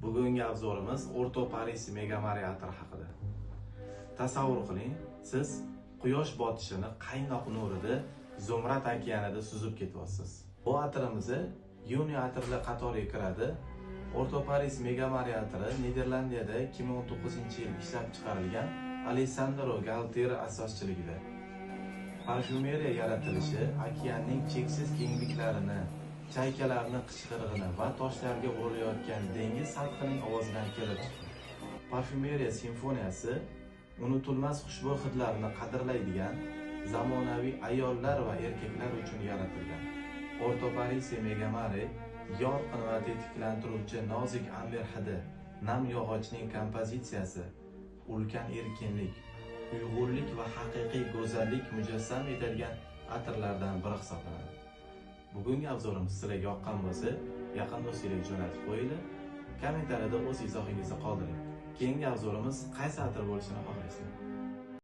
Bugungi avzorimiz Orto Paris Mega Mare atri haqida. Tasavvur qiling, siz quyosh botishini qaynoq nurida Zumrad okeanida suzib ketyapsiz. Bu atrimiz Yuni atrilar qatoriga kiradi. Orto Paris Mega Mare atri Niderlandiyada 2019-yil ishlab chiqarilgan Alessandro Galtieri asoschiligida. Parfyumeriya yaratilishi okeanning cheksiz kengliklarini, chaykalarning qichqirig'ini va toshlarga urilayotgan dengiz salqining ovozidan kelib chiqdi. Parfyumeriya simfoniyasi unutilmas xushbo'y hidlarni qadrlaydigan zamonaviy ayollar va erkaklar uchun yaratilgan. Orto Paris Mega Mare yorqin va tetiklantiruvchi nozik amber hidi, nam yog'ochning kompozitsiyasi, ulkan erkinlik, uyg'unlik va haqiqiy go'zallik mujassam etadigan atirlardan biri hisoblanadi. Bugungi avzorimiz sizlarga yoqqan bo'lsa, yaqin do'stingizga jo'natib qo'yinglar. Kommentariyada o'z izohingizni qoldiring. Keyingi avzorimiz qaysi atir bo'lishini xohlaysizlar?